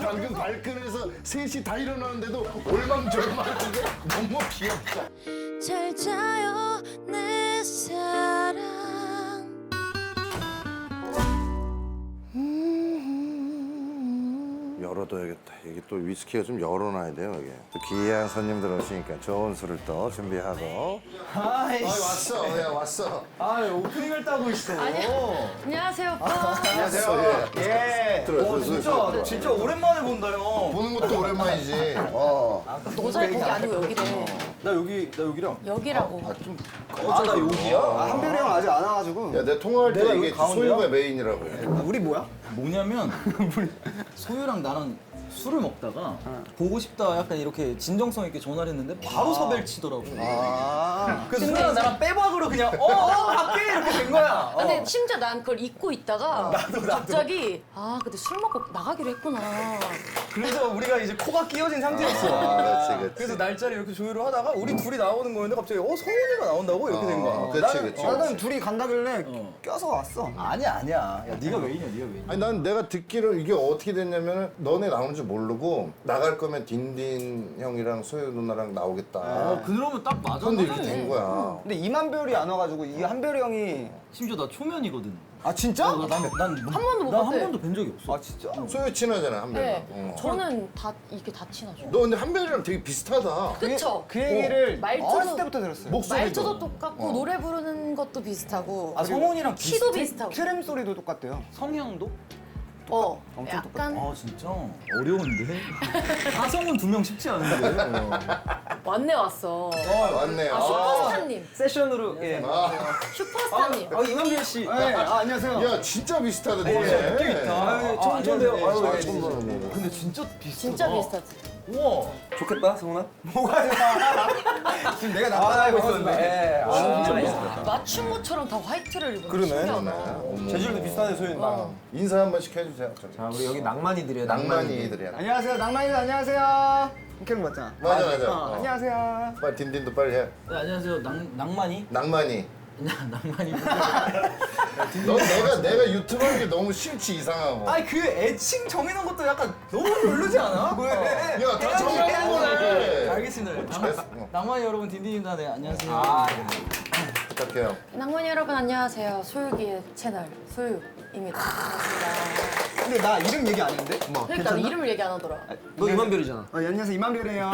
방금 발끈해서 셋이 다 일어나는데도 올망졸망하게 너무 귀엽다. 잘 자요 내 사랑. 열어둬야겠다. 여기 또 위스키가 좀 열어놔야 돼요, 여기. 또 귀한 손님들 오시니까 좋은 술을 또 준비하고. 왔어. 야, 왔어. 오프닝을 따고 있어. 안녕하세요 오빠. 안녕하세요. 예. 들어와. 진짜 오랜만에 본다 형. 보는 것도 오랜만이지. 모자이크 거기 아니고 여기래. 나 여기랑. 여기라고. 나 여기야? 한별이 형 아직 안 와가지고. 야, 내 통화할 때 내가 이게 여기 가운데야? 소유가 메인이라고. 우리 뭐야? 뭐냐면 소유랑 나랑 술을 먹다가 보고 싶다 약간 이렇게 진정성 있게 전화를 했는데 바로 섭외를 치더라고. 그래서 소유랑 나랑 빼박으로 그냥 갈게 이렇게 된 거야. 근데 심지어 난 그걸 잊고 있다가 갑자기 근데 술 먹고 나가기로 했구나. 그래서 우리가 이제 코가 끼어진 상태였어. 그렇지. 그래서 날짜를 이렇게 조율을 하다가 우리 둘이 나오는 거였는데 갑자기 성훈이가 나온다고 이렇게 된 거야. 그렇지. 나는 둘이 간다길래 껴서 왔어. 아니야. 야, 네가 왜이냐. 아니, 난 내가 듣기로 이게 어떻게 됐냐면은 너네 나오는 줄 모르고 나갈 거면 딘딘 형이랑 소유 누나랑 나오겠다. 그러면 딱 맞아. 근데 이렇게 된 거야. 근데 이만별이 안 와가지고 이 한별이 형이 심지어 나 초면이거든. 아 진짜? 한 번도 못 난한 봤대. 번도 뵌 적이 없어. 아 진짜? 소유 친하잖아, 한별이랑. 네. 저는 다 이렇게 다 친하죠. 너 근데 한별이랑 되게 비슷하다. 그쵸? 그 얘기를 말투도- 어렸을 때부터 들었어요. 목소리도. 말투도 똑같고 노래 부르는 것도 비슷하고 성훈이랑 키도 비슷하고. 트램 소리도 똑같대요. 성향도? 엄청 약간 진짜 어려운데? 하성은 2명 쉽지 않은데. 왔네 왔어. 맞네. 슈퍼스타님. 세션으로 예. 슈퍼스타님. 이만별 씨. 네, 안녕하세요. 야, 진짜 비슷하다, 니네. 처음인데요. 네, 처음 보는 거. 근데 진짜 비슷하다. 진짜 비슷하지. 우와. 좋겠다, 성훈아. 뭐가 지금 내가 나타나고 있었는데. 진짜 비슷하다. 맞춘 것처럼 다 화이트를 입은 그러네. 어머. 재질도 비슷하네, 소윤 나랑. 인사 한 번씩 해주세요. 저기. 자, 우리 여기 낭만이들이에요. 낭만이들이야. 안녕하세요, 낭만이들 안녕하세요. 이렇게 맞잖아. 맞아. 안녕하세요. 빨리 딘딘도 빨리 해. 네, 안녕하세요. 낭만이? 낭만이. 낭만이. 내가 유튜브 하는 게 너무 싫지, 이상하고. 아니 그 애칭 정해놓은 것도 약간 너무 별로지 않아? 왜? 야, 다 정해놓은 거네. 알겠습니다. 낭만이 여러분 딘딘입니다. 네, 안녕하세요. 부탁해요. 낭만이 여러분 안녕하세요. 소유기의 채널 소유입니다. 반갑습니다. 근데 나 이름 얘기 안 했는데? 그러니까 이름을 얘기 안 하더라. 너 이만별이잖아. 안녕하세요, 이만별이에요.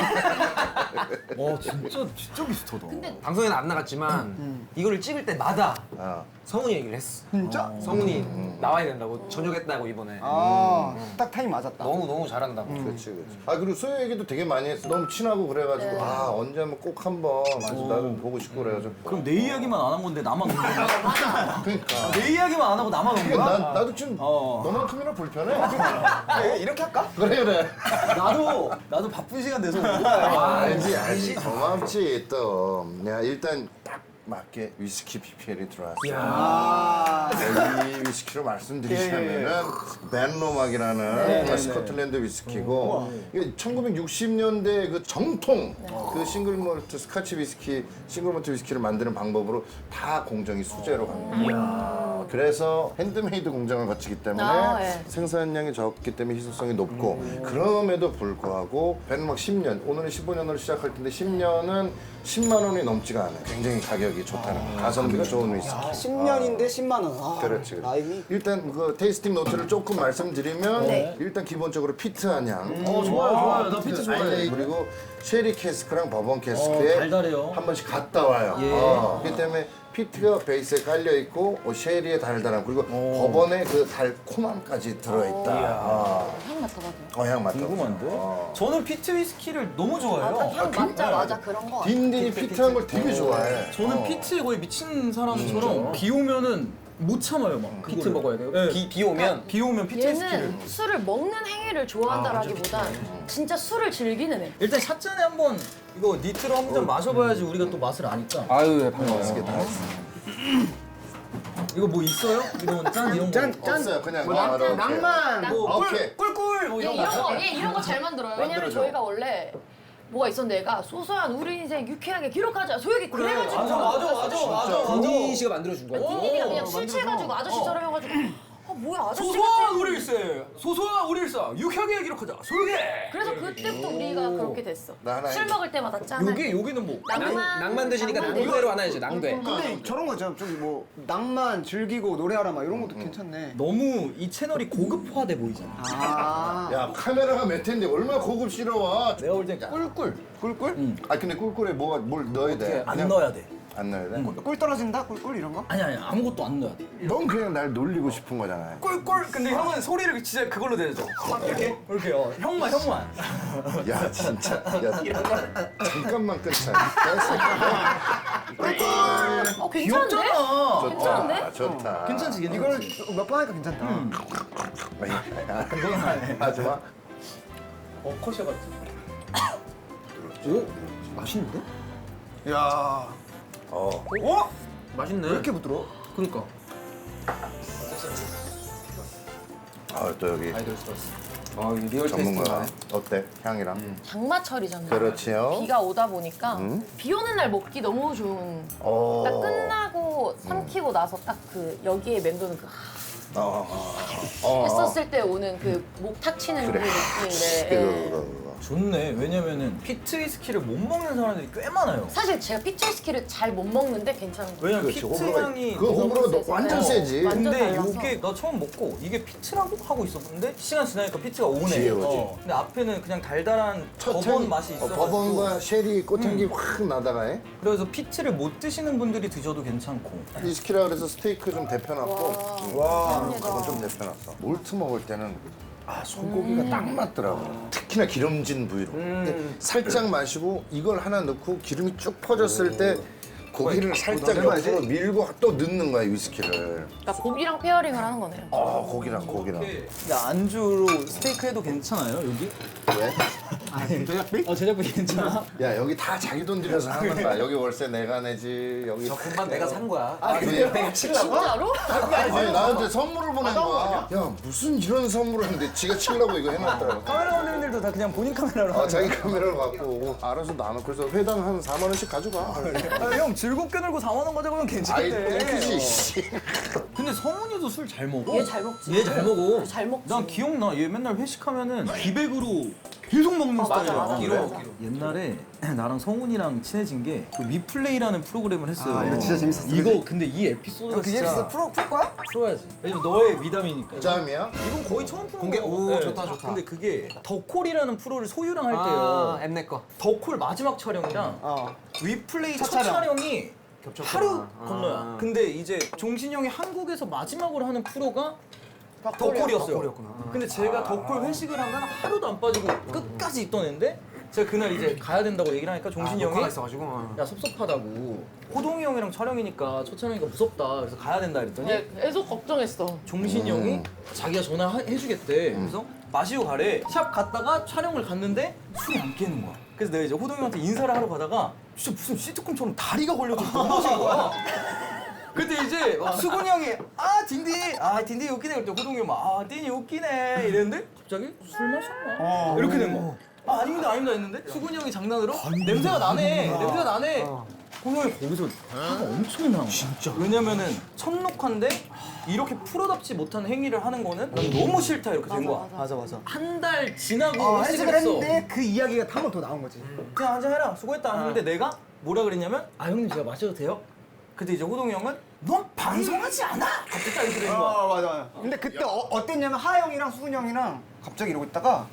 와 진짜 비슷하다. 근데 방송에는 안 나갔지만 이거를 찍을 때마다 아, 성훈이 얘기를 했어. 진짜? 성훈이 나와야 된다고 전역했다고 이번에. 딱 타임 맞았다. 너무 잘한다고. 그렇지. 아, 그리고 소유 얘기도 되게 많이 했어. 너무 친하고 그래가지고, 언제 한번 꼭 한번, 나도 보고 싶고 그래가지고. 그럼 내 이야기만 안 한 건데 나만 온 거야? 그러니까. 내 이야기만 안 하고 나만 온 거야? 나도 좀 너만큼이나 불편해. 이렇게 할까? 그래. 나도 바쁜 시간 내서 오고. 알지. 고맙지, 또. 야, 일단 딱 맞게 위스키 PPL이 들어왔어. 이 위스키로 말씀드리자면은 벤로막이라는 스코틀랜드 위스키고 이게 1960년대 그 정통 그 싱글몰트 스카치 위스키 싱글몰트 위스키를 만드는 방법으로 다 공정이 수제로 갑니다. 그래서 핸드메이드 공정을 거치기 때문에 생산량이 적기 때문에 희소성이 높고 그럼에도 불구하고 벤로막 10년 오늘은 15년으로 시작할 텐데 10년은 10만 원이 넘지가 않아요. 굉장히 가격이 좋다는 거. 가성비가 좋은 위스키. 10년인데 10만 원. 그렇지. 라임이? 일단 그 테이스팅 노트를 조금 말씀드리면 일단 기본적으로 피트한 향. 좋아요. 나 피트 좋아해. 그리고 쉐리 캐스크랑 버번 캐스크에 달달해요. 한 번씩 갔다 와요. 그렇기 때문에 피트가 베이스에 깔려 있고 쉐리의 달달함 그리고 버번의 그 달콤함까지 들어있다. 향 맡아봐도. 향 맡아. 궁금한데? 저는 피트 위스키를 너무 좋아해요. 향 맞아 그런 거. 딘딘이 피트한 걸 되게 좋아해. 저는 피트에 거의 미친 사람처럼 비 오면은 못 참아요 막. 피트 먹어야 돼요? 네. 비 오면? 비 오면 피트 위스키를. 얘는 술을 먹는 행위를 좋아한다라기보단 진짜 술을 즐기는 애. 일단 샷잔에 한번 이거 니트로 한 잔 마셔봐야지 우리가 또 맛을 아니까. 아유, 반가워요. 이거 뭐 있어요? 이런 짠 이런 거. 없어요. 그냥 바로 낭만. 뭐 오케이. 꿀꿀 뭐 이런 거. 얘 이런 거 잘 만들어요. 왜냐면 만들어줘. 저희가 원래 뭐가 있었는데 얘가 소소한 우리 인생 유쾌하게 기록하자 소유기 그래가지고 맞아. 딘디 씨가 만들어준 거야. 딘딘이가 그냥 술 취해가지고 아저씨처럼 해가지고 뭐야 아저씨 소소한 같아. 우리 일세, 소소한 우리 일상, 유쾌하게 기록하자. 소개. 그래서 그때부터 우리가 그렇게 됐어. 나 하나 술 해줘. 먹을 때마다 짠. 여기는 뭐 낭만 드시니까 낭만대로 하나 해야지. 낭대. 근데 저런 거 있잖아. 좀 뭐 낭만 즐기고 노래하라 막 이런 것도 괜찮네. 너무 이 채널이 고급화돼 보이잖아. 아. 야 카메라가 몇 텐데 얼마나 고급스러워. 내가 볼 땐 꿀꿀. 꿀꿀? 아 근데 꿀꿀에 뭐가 뭘 넣어야 돼? 안 넣어야 돼. 안 넣어야 돼? 꿀 떨어진다? 꿀꿀 이런 거? 아니 아무것도 안 넣어야 돼. 넌 그냥 날 놀리고 싶은 거잖아. 꿀꿀. 근데 형은 소리를 진짜 그걸로 내죠. 이렇게 형만. 야 진짜. 야 잠깐만 끊자. 괜찮은데? 귀엽잖아. 괜찮은데? 좋다. 괜찮지. 이걸 몇 번 하니까 괜찮다. 하지 마. 커셔 같은. 오, 맛있는데? 야. 어. 맛있네. 왜 이렇게 부드러워? 그러니까. 아또 여기 아, 이 리얼 전문가 테스트네. 어때? 향이랑? 장마철이잖아요. 그렇지요. 비가 오다 보니까 비 오는 날 먹기 너무 좋은. 어. 딱 끝나고 삼키고 나서 딱 그 여기에 맴도는 그 했었을 때 오는 그 목 탁 치는 그래. 그 느낌인데. 예. 그거. 좋네. 왜냐면은 피트 위스키를 못 먹는 사람들이 꽤 많아요. 사실 제가 피치 위스키를 잘 못 먹는데 괜찮은 거. 왜냐면 그렇지. 피트 호불호가 향이 그 너무 호불호가 세서. 완전 세지. 완전 근데 달라서. 이게 나 처음 먹고 이게 피트라고 하고 있었는데 시간 지나니까 피트가 오네. 지혜워지. 근데 앞에는 그냥 달달한 버번 맛이 있어. 버번과 쉐리 꽃향기 확 나다가 해. 그래서 피트를 못 드시는 분들이 드셔도 괜찮고. 위스키라 그래서 스테이크 좀 데펴놨고. 와. 그건 좀 데펴놨어. 몰트 먹을 때는 소고기가 딱 맞더라고. 특히나 기름진 부위로. 근데 살짝 마시고 이걸 하나 넣고 기름이 쭉 퍼졌을 때 고기를 살짝 넣어야지. 옆으로 밀고 또 넣는 거야 위스키를. 그러니까 고기랑 페어링을 하는 거네요. 고기랑. 근데 안주로 스테이크 해도 괜찮아요 여기? 왜? 제작비? 제작비 괜찮아? 야 여기 다 자기 돈 들여서 하는 거야. 여기 월세 내가 내지. 여기. 저 금방 내가 산 거야. 그게 진짜로? 아니 나한테 선물을 보낸 거야. 야 무슨 이런 선물을 했는데 지가 치려고 이거 해놨더라고. 카메라 감독님들도 다 그냥 본인 카메라로 자기 카메라를 갖고 오고 알아서 나눠. 그래서 회당 한 4만 원씩 가져가. 형 즐겁게 놀고 4만 원 가져가면 아이 괜찮대. 땡큐지 씨. 근데 성훈이도 술 잘 먹어. 얘 잘 먹지. 얘 잘 먹어. 잘 먹지. 난 기억나. 얘 맨날 회식하면은 기백으로 계속 먹는 스타일이야. 맞아. 기로. 옛날에 나랑 성훈이랑 친해진 게그 위플레이라는 프로그램을 했어요. 아, 이거 진짜 재밌었어. 이거 근데 이 에피소드가 그 진짜 EX 풀 거야? 풀어야지. 왜냐면 너의 미담이니까. 짬이야? 이건 거의 처음 푸는 공개? 거. 오, 좋다. 근데 그게 더콜이라는 프로를 소유랑 할 아, 때요. 엠네 거. 더콜 마지막 촬영이랑 위플레이 첫 촬영. 촬영이 겹쳤구나. 하루 아. 건너야. 근데 이제 종신 형이 한국에서 마지막으로 하는 프로가 덕콜이었어요. 덕콜이었구나. 근데 제가 덕콜 회식을 하면 하루도 안 빠지고 끝까지 있던 애인데 제가 그날 이제 가야 된다고 얘기를 하니까 종신이 형이 녹화가 있어가지고. 야 섭섭하다고 호동이 형이랑 촬영이니까 첫 촬영이니까 무섭다 그래서 가야 된다 그랬더니 네, 계속 걱정했어. 종신이 형이 자기가 전화해주겠대. 그래서 마시고 가래. 샵 갔다가 촬영을 갔는데 술이 안 깨는 거야. 그래서 내가 이제 호동이 형한테 인사를 하러 가다가 진짜 무슨 시트콤처럼 다리가 걸려서 넘어진 거야. 그때 이제 막 수근이 형이 딘디 웃기네 그랬더니 호동이 형이 막 딘이 웃기네 이랬는데 갑자기 술 마셨나? 이렇게 된 거야. 아닙니다 했는데 수근이 형이 장난으로 냄새가 나네. 호동이 형이 거기서 화가 엄청 나. 진짜. 왜냐면은 첫 녹화인데 이렇게 프로답지 못한 행위를 하는 거는 난 너무 싫다 이렇게 된 거야. 맞아. 한 달 지나고 회식을 회식을 했어. 했는데 그 이야기가 한 번 더 나온 거지. 그냥 한잔해라 수고했다 했는데 내가 뭐라 그랬냐면 형님 제가 마셔도 돼요? 그때 이제 호동이 형은 넌 방송하지 않아! 갑자기 딱 이렇게 된 거야. 맞아. 근데 그때 어땠냐면 하영이랑 수근이 형이랑 갑자기 이러고 있다가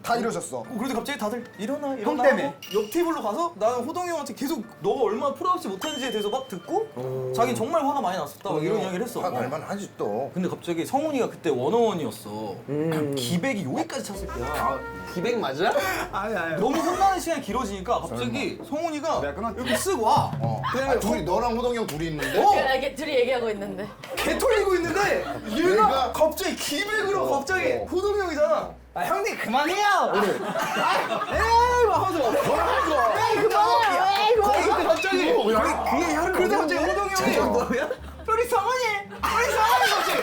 다 이러셨어. 그래도 갑자기 다들 일어나 형 때문에. 하고 옆 테이블로 가서 나는 호동이 형한테 계속 너가 얼마나 프로답지 못하는지에 대해서 막 듣고 자기는 정말 화가 많이 났었다 막 이런 이야기를 했어. 화 날만 하지 또. 근데 갑자기 성훈이가 그때 원어원이었어. 기백이 여기까지 찼을 때야. 기백 맞아? 아니. 너무 혼나는 시간이 길어지니까 갑자기 성훈이가 내가 끊었지. 여기 쓱 와. 아, 둘이 너랑 호동이 형 둘이 있는데. 그러니까 이렇게 둘이 얘기하고 있는데. 개 털리고 있는데 얘가 얘가? 갑자기 기백으로 갑자기 호동이 형이잖아. 아 형님 그만해요. 그래. 에이 막 하면서 에이 그만해. 에이 막 그때 갑자기 그게 혀를 그때 갑자기 호동이 형이 뭐야? 우리 성훈이 갑자기.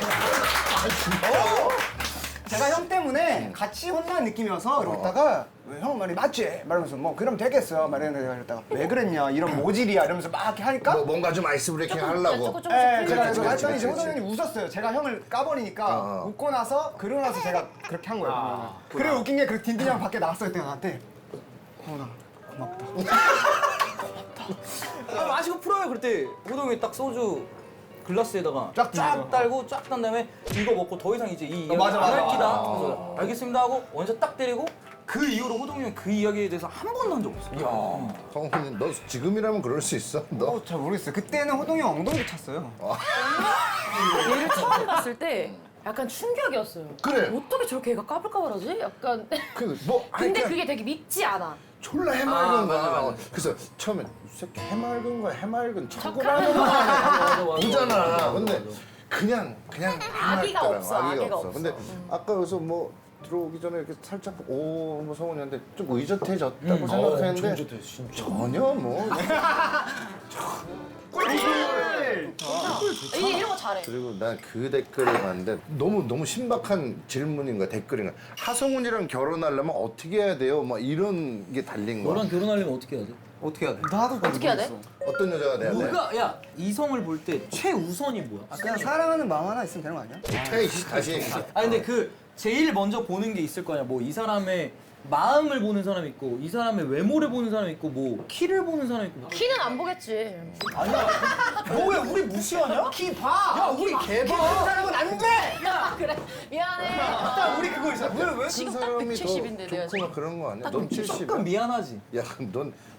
제가 형 때문에 같이 혼나는 느낌이어서 이러다가 형 말이 맞지? 말하면서 뭐 그럼 되겠어 말했는데 이러다가 왜 그랬냐 이런 모질이야 이러면서 막 이렇게 하니까 뭐 뭔가 좀 아이스 브레이킹 하려고. 조금 예, 제가 그치, 그래서 그치, 했더니 이제 그치, 호동이 형이 웃었어요. 제가 형을 까버리니까 웃고 나서 그러고 나서 제가 그렇게 한 거예요. 그리고 웃긴 게 그 딘딘이 형 밖에 나왔어요. 그때 나한테 호동아 고맙다. 아, 마시고 풀어요. 그때 호동이 딱 소주 글라스에다가 쫙 쫙 딸고 쫙 딴 다음에 이거 먹고 더 이상 이제 이 이야기 맞아, 안 맞아, 할 기다. 맞아. 그래서 알겠습니다 하고 원샷 딱 때리고 그 이후로 호동이 형 그 이야기에 대해서 한 번도 한 적 없어. 성훈이 너 지금이라면 그럴 수 있어? 너? 잘 모르겠어요. 그때는 호동이 형 엉덩이를 찼어요. 얘를 처음 봤을 때 약간 충격이었어요. 그래. 어떻게 저렇게 얘가 까불까불하지? 약간. 뭐 아니, 근데 그냥 그게 되게 밉지 않아. 졸라 해맑은 거야. 그래서 처음에 이 새끼 해맑은 거야. 해맑은 척을 하는 거야. 보잖아. 근데 그냥 악의가 해맑더라고. 없어, 악의가 없어. 근데 아까 그래서 뭐 들어오기 전에 이렇게 살짝 뭐 성훈이한테 좀 의젓해졌다고 생각했는데 전혀 뭐. 이게 이런 거 잘해. 그리고 난 그 댓글을 봤는데 너무 신박한 질문인 거야. 댓글인 거야. 하성훈이랑 결혼하려면 어떻게 해야 돼요? 막 이런 게 달린 거야. 너랑 결혼하려면 어떻게 해야 돼? 어떻게 해야 돼? 나도 어떻게 해야 돼? 어떤 여자가 돼야 돼? 누가 야 이성을 볼 때 최우선이 뭐야? 그냥 사랑하는 마음 하나 있으면 되는 거 아니야? 다시 얘기해. 아 근데 그 제일 먼저 보는 게 있을 거 아니야. 뭐 이 사람의 마음을 보는 사람 있고 이 사람의 외모를 보는 사람 있고 뭐 키를 보는 사람 있고. 키는 안 보겠지. 아니야. 너 왜 우리 무시하냐? 키 봐! 야 우리 개봐. 사람은 안 돼! 야, 그래. 미안해. 딱 우리 그거 있어. 왜? 지금 딱 사람이 170인데 더 내가 좋고 지금. 막 그런 거 아니야? 넌 70이야? 조금 미안하지. 야,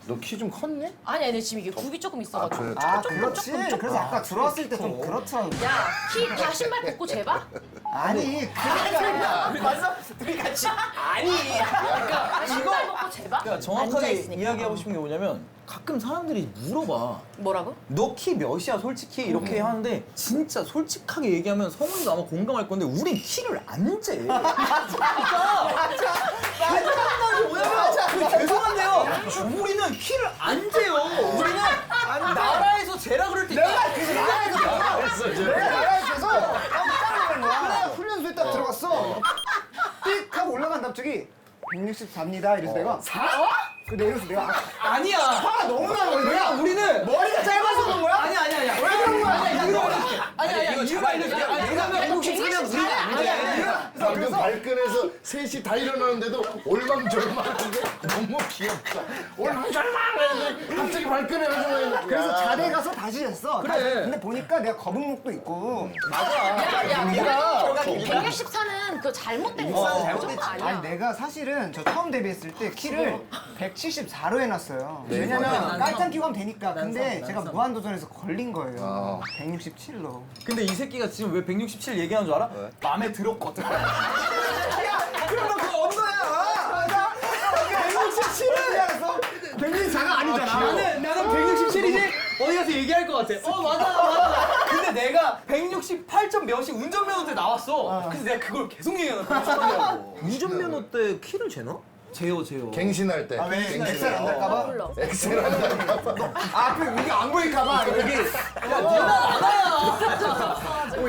넌 키 좀 컸니? 아니 지금 이게 굽이 조금 있어가지고. 그래. 아 그렇지. 그래서 아까 들어왔을 때 좀 그렇더라고. 야, 키 다 신발 벗고 재봐? 아니 그러니까 맞어? 둘이 같이. 아니. 신발 벗고 재봐? 그러니까 정확하게 앉아있으니까. 이야기하고 싶은 게 뭐냐면 가끔 사람들이 물어봐. 뭐라고? 너 키 몇이야 솔직히 이렇게 하는데 진짜 솔직하게 얘기하면 성훈이도 아마 공감할 건데 우린 키를 안 재. 맞아. 뭐냐면 죄송한데요. 우리는 키를 안 재요. 우리는 나라에서 재라 그럴 때 내가 그래서 깜짝 놀란 거야. 훈련소에 딱 들어갔어. 삑 하고 올라간 답쪽이 164입니다. 이래서 내가 4? 그 내려서 내가 아니야. 화가 너무 나 거야. 내가 우리는 머리가 짧아서 그런 거야? 아니야. 왜 그런 거야? 아니야. 이유가 있는데. 왜냐면 164는 우리가 안 돼. 방금 발끈해서 셋이 다 일어나는데도 올망졸망한데 너무 귀엽다. 올망졸망하는데 갑자기 발끈해가지고 그래서 자대 가서 다시 했어. 그래. 근데 보니까 내가 거북목도 있고. 야, 네가 164는 그 잘못된 거. 그 정도 아니야. 아니 내가 사실은 저 처음 데뷔했을 때 키를 174로 해놨어요. 왜냐면 맞아. 깔짱 끼고 하면 되니까. 근데 제가 무한도전에서 걸린 거예요. 167로. 근데 이 새끼가 지금 왜 167 얘기하는 줄 알아? 마음에 들었거든. 그러면 그거 언더야. 맞아. 167을 164가 아니잖아. 나는 167이지? 어디 가서 얘기할 것 같아. 맞아. 근데 내가 168점 몇이 운전면허 때 나왔어. 그래서 내가 그걸 계속 얘기하는 운전면허 때 키를 재나? 재요. 갱신할 때. 왜? 엑셀 안 될까봐? 몰라. 엑셀 한다고. 아, 그 이게 안 보일까봐. 여기.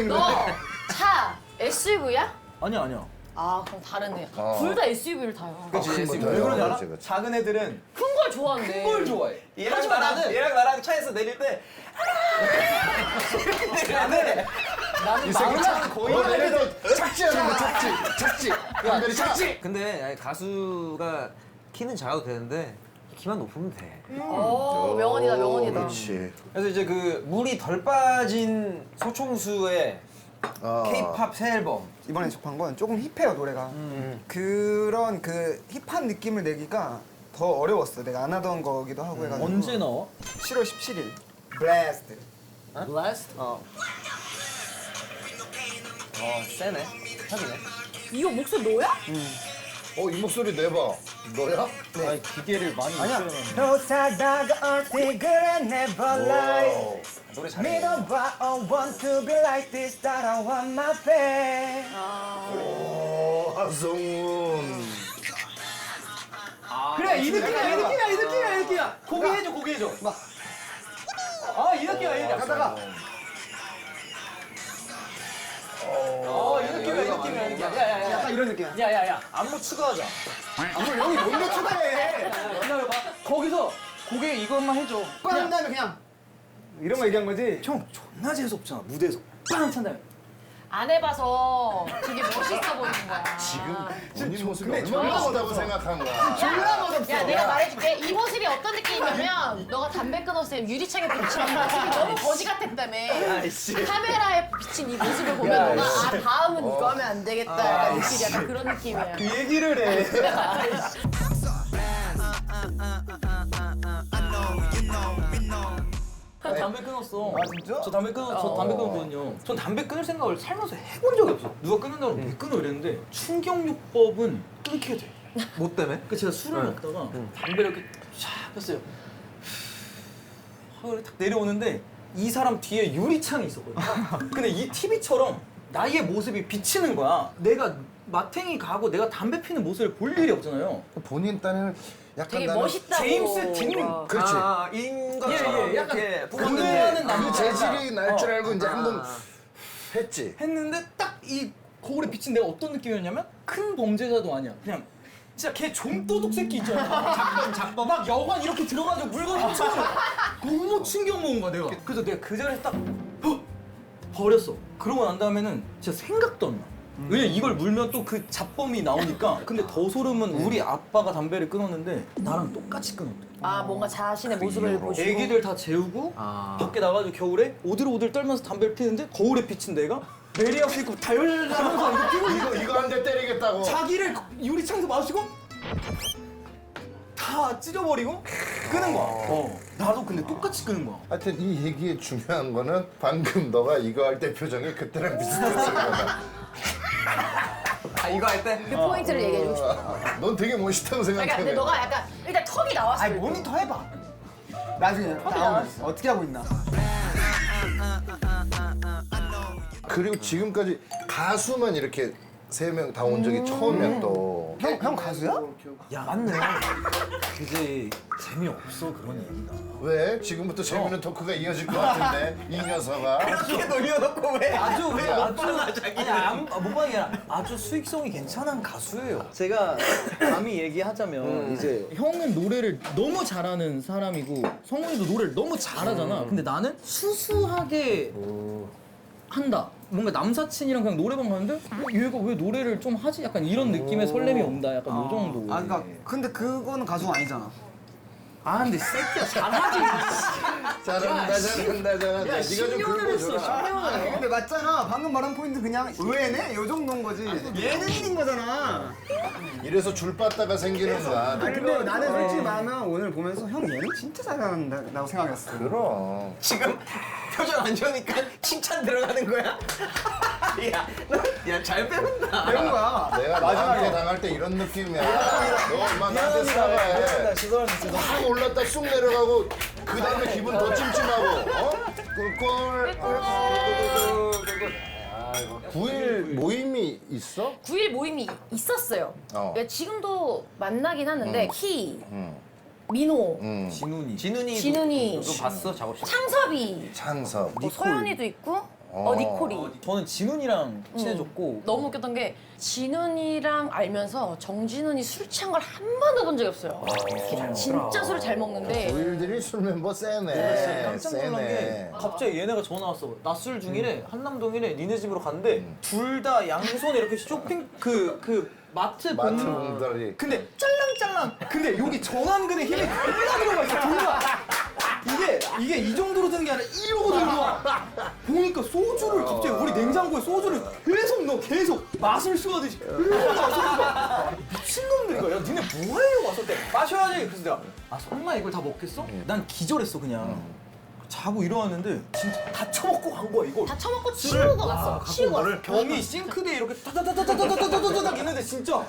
너 차 SUV야? 아니야. 아 그럼 다르네. 둘 다 SUV를 타요. 그치, 큰 SUV. 거죠. 왜 그러지 알아? 그치, 그치. 작은 애들은 큰 걸 좋아한대. 뭘 좋아해. 얘랑 나랑 차에서 내릴 때 나는 이 새끼 마음은 거의 너네도 착지하는 거 착지. 양들이 착지. 근데 아니, 가수가 키는 작아도 되는데 키만 높으면 돼. 명언이다. 그렇지. 그래서 이제 그 물이 덜 빠진 소총수의 K-팝 새 앨범. 이번에 접한 건 조금 힙해요, 노래가. 그런 그 힙한 느낌을 내기가 더 어려웠어. 내가 안 하던 거기도 하고 해가지고. 언제 나와? 7월 17일. 블래스트. Last? 세네. 하기네. 이거 목소리 너야? 이 목소리 내봐. 너야? 아니 기계를 많이 아니야. 표현하는. 너 살다가 어때 그래 never lie. 노래 잘해. 믿어봐, I want to be like this, 따라와 my babe. 하성훈. 그래 이 느낌이야. 고개 해줘. 이 느낌이야. 가다가 이 느낌이야, 이 느낌이야, 이 느낌이야. 야야야. 약간 이런 느낌. 야야야. 안무 추가하자. 아무 형이 뭔데 추가해? 기다려봐. 거기서 고개 이것만 해줘. 빵 다음에 그냥 이런 거 얘기한 거지? 형 존나 재수없잖아. 무대에서 빵 찬 다음에. 안 해봐서 되게 멋있어 보이는 거야. 본인 모습이 근데 얼마나 졸라 멋다고 생각한 거야. 졸라 멋없어. 야 내가 말해줄게. 이 모습이 어떤 느낌이냐면 너가 담배 끊었을 때 유리창에 비치는 모습이 너무 거지 같았다며. 카메라에 비친 이 모습을 보면 너가 아 다음은 이거 하면 안 되겠다. 약간 느낌이 약간 그런 느낌이야. 그 얘기를 해. 담배 끊었어. 아, 진짜? 저 담배 끊었거든요. 전 담배 끊을 생각을 살면서 해본 적이 없어. 누가 끊는다고 왜 끊어 이랬는데 충격요법은 끊게 돼. 뭐 때문에? 그 제가 술을 먹다가 담배를 이렇게 쫙 폈어요. 하고 딱 내려오는데 이 사람 뒤에 유리창이 있었거든요. 근데 이 TV처럼 나의 모습이 비치는 거야. 내가 마탱이 가고 내가 담배 피는 모습을 볼 일이 없잖아요. 본인 딴에는 약간 되게 나는 멋있다고. 제임스 딘. 와. 그렇지. 인 것처럼 예, 약간 이렇게 공부하는 그 남자. 재질이 날 줄 알고 이제 한번 했지. 했는데 딱 이 거울에 비친 내가 어떤 느낌이었냐면 큰 범죄자도 아니야. 그냥 진짜 걔 좀도둑 새끼 있잖아. 작범 막 여관 이렇게 들어가지고 물건 훔쳐서 너무 충격 먹은 거야 내가. 그래서 내가 그 자리에서 딱 버렸어. 그러고 난 다음에는 진짜 생각도 안 나. 왜냐면 이걸 물면 또 그 잡범이 나오니까. 근데 더 소름은 우리 아빠가 담배를 끊었는데 나랑 똑같이 끊었대. 아 뭔가 자신의 모습을 보시고. 애기들 다 재우고 밖에 나가지고 겨울에 오들오들 떨면서 담배를 피는데 거울에 비친 내가 메리하우스 입고 달려가면서 이거 피고 이거 한 대 때리겠다고. 자기를 유리창에서 마시고 다 찢어버리고 끄는 거야. 나도 근데 똑같이 끄는 거야. 하여튼 이 얘기의 중요한 거는 방금 너가 이거 할 때 표정이 그때랑 비슷했을 거다. 아 이거 할 때? 그 포인트를 얘기해주고 싶어. 넌 되게 멋있다고 그러니까 생각해. 근데 너가 약간 일단 턱이 나왔어. 아니 모니터 해봐. 나중에 나오면 어떻게 하고 있나? 그리고 지금까지 가수만 이렇게 세 명 다 온 적이 처음이야 또. 형 가수야? 야 맞네. 이제 재미없어 그런 얘기가. 왜? 지금부터 재밌는 토크가 이어질 것 같은데 이 녀석아. 이렇게 놀려놓고 왜? 아주 못하게 아니라 아주 수익성이 괜찮은 가수예요. 제가 감히 얘기하자면 이제 형은 노래를 너무 잘하는 사람이고 성훈이도 노래를 너무 잘하잖아. 근데 나는 수수하게 한다. 뭔가 남사친이랑 그냥 노래방 가는데 얘가 왜 노래를 좀 하지? 약간 이런 느낌의 설렘이 온다. 약간 요 정도. 아 그러니까 근데 그거는 가수가 아니잖아. 아 근데 새끼야 잘하지. 잘한다 잘한다 잘한다. 네가 좀 10년을 긁어줘라. 했어. 10년을. 근데 맞잖아. 방금 말한 포인트 그냥 의외네? 요 정도인 거지. 예능인인 거잖아. 이래서 줄 빠따가 생기는 거야. 아 근데 나는 솔직히 말하면 오늘 보면서 형 예능 진짜 잘한다고 생각했어. 그럼. 지금 표정 안 좋으니까 칭찬 들어가는 거야? 야잘 빼본다. 배운 거야. 내가 나한테 당할 때 이런 느낌이야. 너 엄마 나한테 사과해. 죄송합니다. 쑥 올랐다 쑥 내려가고 그 다음에 기분 더 찜찜하고 어? 꿀꿀 9일 모임이 있어? 9일 모임이 있었어요. 그러니까 지금도 만나긴 하는데 키, 민호, 진훈이 진훈이, 너 봤어 작업실? 창섭이, 창섭 서연이도 있고, 니콜이. 저는 진훈이랑 친해졌고 너무 웃겼던 게 진훈이랑 알면서 정진훈이 술 취한 걸 한 번도 본 적이 없어요. 진짜 술을 잘 먹는데 9일들이 술 멤버 세네. 네, 깜짝 놀란 게 세네. 갑자기 얘네가 전화 왔어. 낮술 중이래. 한남동이래. 니네 집으로 간대. 둘 다 양손에 이렇게 쇼핑 그 마트 마트 봉 봉다리. 근데 짤랑짤랑. 근데 여기 전완근에 힘이 졸라 들어가 있어. 졸라. 이게 이 정도로 드는 게 아니라 이러고 들어가. 보니까 소주를 갑자기 우리 냉장고에 소주를 계속 넣어. 계속 맛을 쏘아듯이. 미친놈들이가 야 니네 뭐하려고 왔을 때 마셔야지. 그래서 내가 아 설마 이걸 다 먹겠어? 난 기절했어 그냥. 자고 일어났는데 진짜 다 처먹고 간 거야 이걸. 다 처먹고 치우고 갔어. 치우고 갔어. 병이 싱크대에 이렇게 타타타타타타타타타타닥 있는데 진짜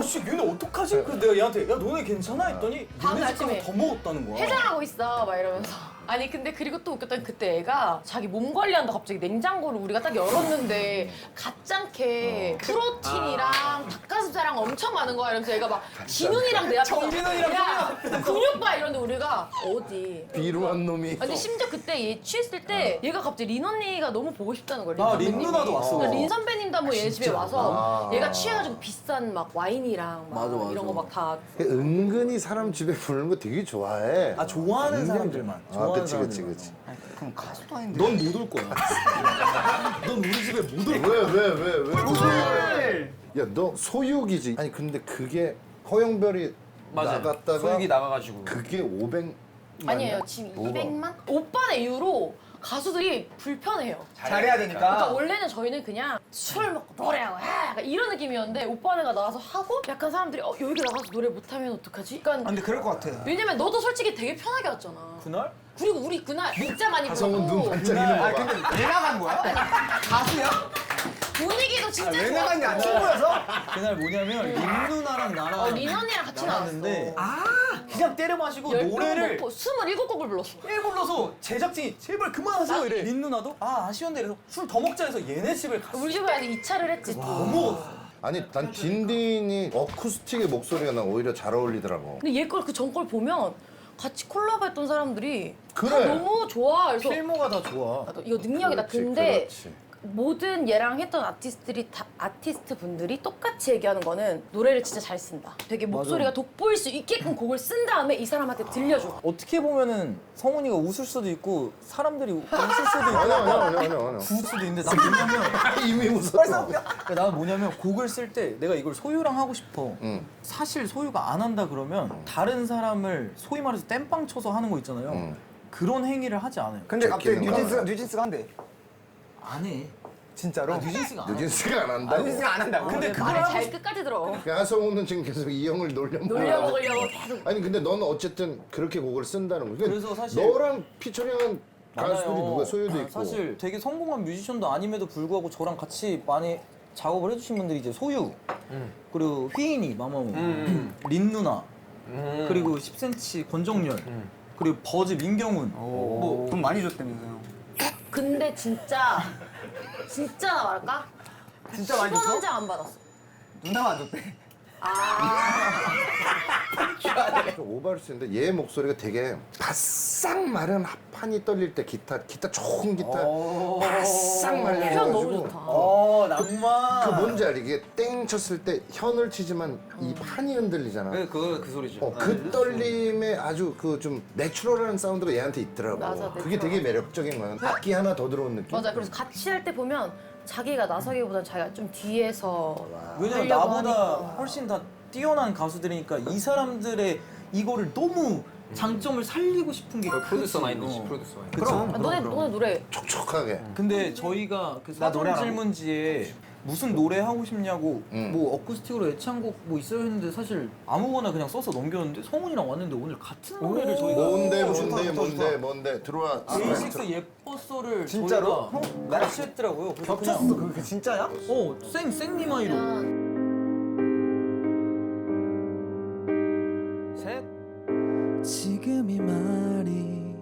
씨 얘네 어떡하지? 그래서 내가 얘한테 야 너네 괜찮아? 했더니 다음 얘네 날 집 가서 아침에 더 먹었다는 거야. 해장하고 있어 막 이러면서 아니 근데 그리고 또 웃겼던 게 그때 애가 자기 몸 관리한다 갑자기 냉장고를 우리가 딱 열었는데 가짠게 프로틴이랑 닭가슴살이랑 엄청 많은 거야 이러면서 애가 막 진훈이랑 내 앞에서 정진훈이랑 야 근육 봐 이러는데 우리가 어디 비루한 놈이. 아니 심지어 그때 얘 취했을 때 얘가 갑자기 린 언니가 너무 보고 싶다는 거야. 아, 린 린 누나도 왔어. 린 선배님도 한번 얘네 집에 와서 아. 얘가 취해가지고 비싼 막 와인이랑 막 맞아, 맞아. 이런 거 막 다 은근히 사람 집에 부르는 거 되게 좋아해. 아 좋아하는 은근히 사람들만. 아, 좋아하는 그치, 사람들만. 그치. 그럼 가수도 아닌데. 넌 못 올 거야. 넌 우리 집에 못 올 거야. 왜? 야, 너 소육이지. 아니, 근데 그게 허영별이 나갔다가 소육이 나가가지고. 그게 500만. 아니에요 지금 200만? 오빠네 이후로 가수들이 불편해요. 잘해야 그러니까 되니까. 원래는 저희는 그냥 술 먹고 노래하고 약간 이런 느낌이었는데 오빠네가 나와서 하고 약간 사람들이 여기 나가서 노래 못하면 어떡하지? 아, 약간 근데 그럴 것 같아. 왜냐면 너도 솔직히 되게 편하게 왔잖아. 그날? 그리고 우리 그날 진짜 많이 가성은 눈 불렀고 반짝이는 아, 거 봐. 근데 왜 나간 거야? 가수야? 분위기도 진짜 왜 좋았고 나갔니? 안 친구여서? 그날 뭐냐면 린 누나랑 나랑 린 언니랑 같이 나갔는데 나왔어. 그냥 때려 마시고 노래를 27곡을 불렀어. 일 불러서 제작진이 제발 그만하세요 이래. 린 누나도 아쉬운데 이래서 술 더 먹자 해서 얘네 집에 갔어. 우리 집에 아직 2차를 했지 또. 더 먹었어. 아니, 난 딘딘이 어쿠스틱의 목소리가 난 오히려 잘 어울리더라고. 근데 얘 걸 그 전 걸 보면 같이 콜라보했던 사람들이 그래. 다 너무 좋아. 그래서 필모가 다 좋아. 이거 능력이다. 그렇지, 근데 그렇지. 모든 얘랑 했던 아티스트 분들이 똑같이 얘기하는 거는 노래를 진짜 잘 쓴다. 되게 목소리가 돋보일 수 있게끔 곡을 쓴 다음에 이 사람한테 들려줘. 어떻게 보면은 성훈이가 웃을 수도 있고 사람들이 웃을 수도 있고 아니야. 구울 수도 있는데 난 뭐냐면 이미 웃었어. 나는 뭐냐면 곡을 쓸 때 내가 이걸 소유랑 하고 싶어. 응. 사실 소유가 안 한다 그러면 다른 사람을 소위 말해서 땜빵 쳐서 하는 거 있잖아요. 응. 그런 행위를 하지 않아요. 근데 갑자기 제끼는 거야. 뉴진스가 한대. 안 해. 진짜로? 뉴진스가 안 해. 뉴진스가 안 한다고. 뉴진스가 안 한다고? 근데 그걸 말을 하고 잘 끝까지 들어. 하성우는 지금 계속 이 형을 놀려먹으려고. 놀려먹으려고 계속. 아니 근데 너는 어쨌든 그렇게 곡을 쓴다는 거야. 그래서 사실- 너랑 피처링한 가수들이 많아요. 누가 소유도 있고. 사실 되게 성공한 뮤지션도 아님에도 불구하고 저랑 같이 많이 작업을 해주신 분들이 이제 소유, 그리고 휘인이 마마무, 린 누나, 그리고 10cm 권정열, 그리고 버즈 민경훈. 뭐 돈 많이 줬다면서요. 근데 진짜 나 말할까? 진짜 많이 10원 줬어? 한 장 안 받았어. 누나가 안 줬대. 오바르스인데 얘 목소리가 되게 바싹 마른 합판이 떨릴 때 기타 좋은 기타 바싹 표현 너무 말려가지고 좋다. 낭만. 그 뭔지 알지? 이게 땡 쳤을 때 현을 치지만 이 판이 흔들리잖아. 그 소리죠. 그 떨림에 아주 그 좀 내추럴한 사운드가 얘한테 있더라고. 맞아, 그게 되게 매력적인 거야. 악기 하나 더 들어온 느낌. 맞아. 그래서 같이 할 때 보면 자기가 나서기보단 자기가 좀 뒤에서 왜냐면 하려고 나보다 하니까. 훨씬 다 뛰어난 가수들이니까 이 사람들의 이거를 너무 장점을 살리고 싶은 게 프로듀서 크지. 마인드지, 어. 프로듀서 마인드. 그럼. 아, 너네 노래 촉촉하게. 근데 저희가 그 나 노래 사전 하라고. 질문지에 무슨 노래 하고 싶냐고 응. 뭐 어쿠스틱으로 애창곡 뭐 있어요 했는데 사실 아무거나 그냥 써서 넘겼는데 성훈이랑 왔는데 오늘 같은 노래를 저희가 뭔데 들어와. 데이식스 예뻤어를 진짜로? 저희가 같이 했더라고요. 그래서 겹쳤어. 그냥 그게 진짜야? 생니마이로 셋. 지금 이 말이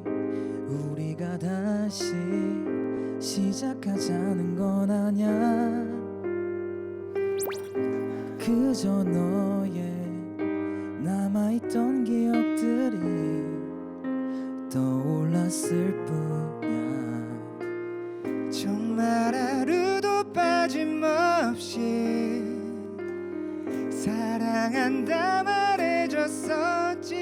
우리가 다시 시작하자는 건 아냐. 그저 너의 남아있던 기억들이 떠올랐을 뿐이야. 정말 하루도 빠짐없이 사랑한다 말해줬었지.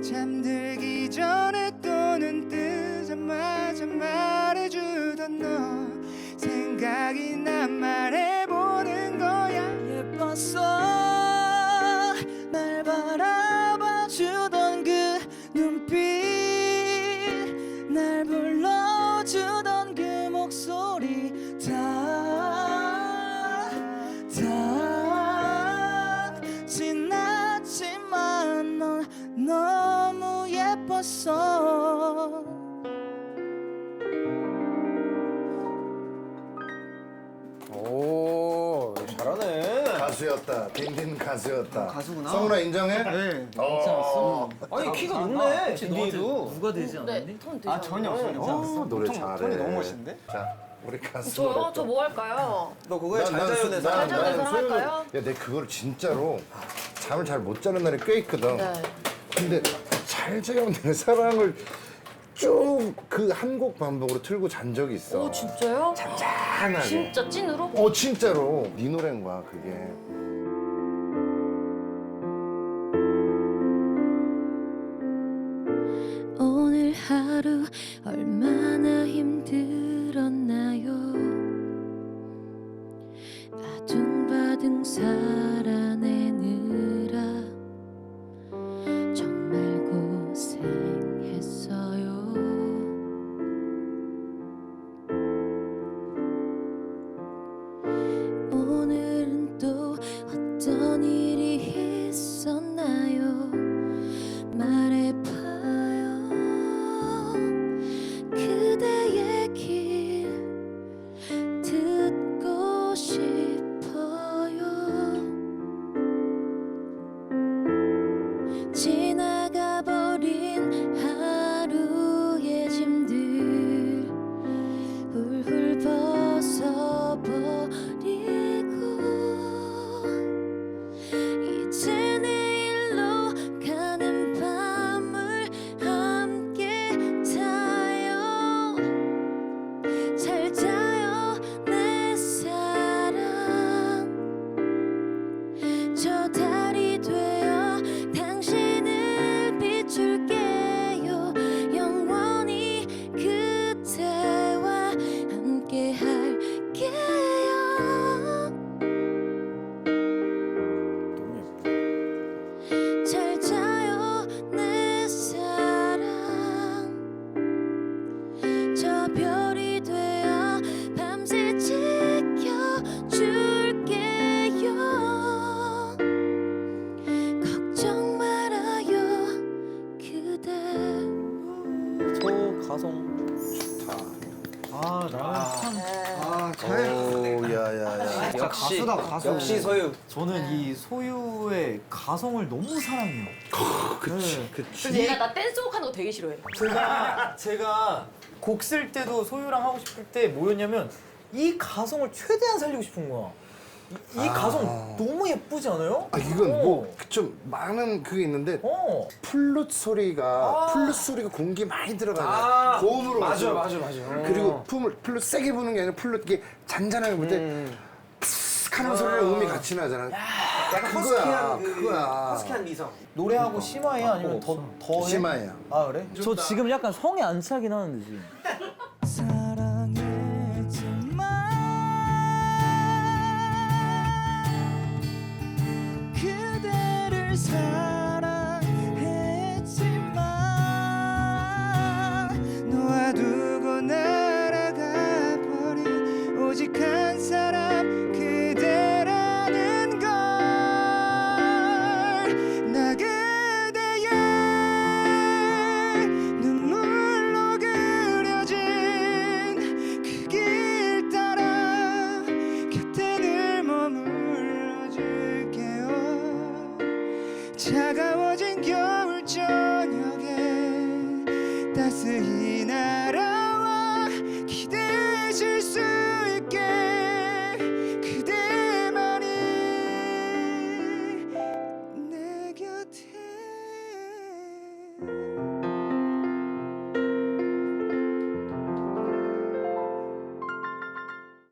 잠들기 전에 또 눈 뜨자마자 말해주던 너 생각이 난 말해보는 거야. 예뻤어 날 바라봐주던 그 눈빛, 날 불러주던 그 목소리 다 지났지만 넌 너무 예뻤어. 오, 잘하네. 가수였다. 딘딘 가수였다. 가수구나. 성훈아 인정해? 네. 아니 키가 높네. 딘딘이도. 누가 되지 않았니? 네, 톤 되지 아 전혀 전혀. 노래 엄청 잘해. 톤이 너무 멋있는데? 자, 우리 가수. 저요? 저 뭐 할까요? 너 그거에 잘 자연해서. 잘 자연해서 할까요? 야, 내 그걸 진짜로 잠을 잘 못 자는 날이 꽤 있거든. 네. 근데 잘 자면 내 사랑을 쭉 그 한 곡 반복으로 틀고 잔 적이 있어. 오 진짜요? 짠하게. 진짜 찐으로? 진짜로. 네 노래인 거야, 그게. 오늘 하루 얼마나 힘들었나요? 아둥바둥 살아내느라 정말 고생했어요. 오늘은 또 어떤 일이 있었나요? 말해봐요. 그대의 길 듣고 싶어요. 지나가버린 하루의 짐들 훌훌 벗어버리고 이제 내일로 가는 밤을 함께 타요. 잘 자요 내 사랑. 저 달이 되어 당신을 비출게요. 영원히 그대와 함께 할게요. 잘 자요 내 사랑. 저 별이 되어 밤새 지켜줄게요. 걱정 말아요 그대. 저 가성 아 잘. 오, 야야야. 역시 가수다, 가수. 역시 소유. 저는 이 소유의 가성을 너무 사랑해요. 그치. 그래서 얘가 나 댄스곡 하는 거 되게 싫어해. 제가 곡 쓸 때도 소유랑 하고 싶을 때 뭐였냐면 이 가성을 최대한 살리고 싶은 거야. 이 가성 너무 예쁘지 않아요? 아, 이건 뭐 좀 많은 그게 있는데 플룻 소리가 공기 많이 들어가냐 고음으로 맞아 가죠. 맞아 맞아. 그리고 플룻 세게 부는 게 아니라 플룻 이게 잔잔하게 불 때 푸스 하는 소리랑 음이 같이 나잖아. 약간 그거야, 허스키한 그거야. 허스키한 미성. 노래하고 심화해 아니면 더 해? 심하야. 아 그래? 저 지금 약간 성에 안 차긴 하는데 지금. 사랑했지만 그대를 사랑했지만 놓아두고 날아가 버린 오직 한 사람 그대라는 걸. 나 그대의 눈물로 그려진 그 길 따라 곁에 늘 머물러 줄게요. 차가워진 겨울 저녁에 따스히 나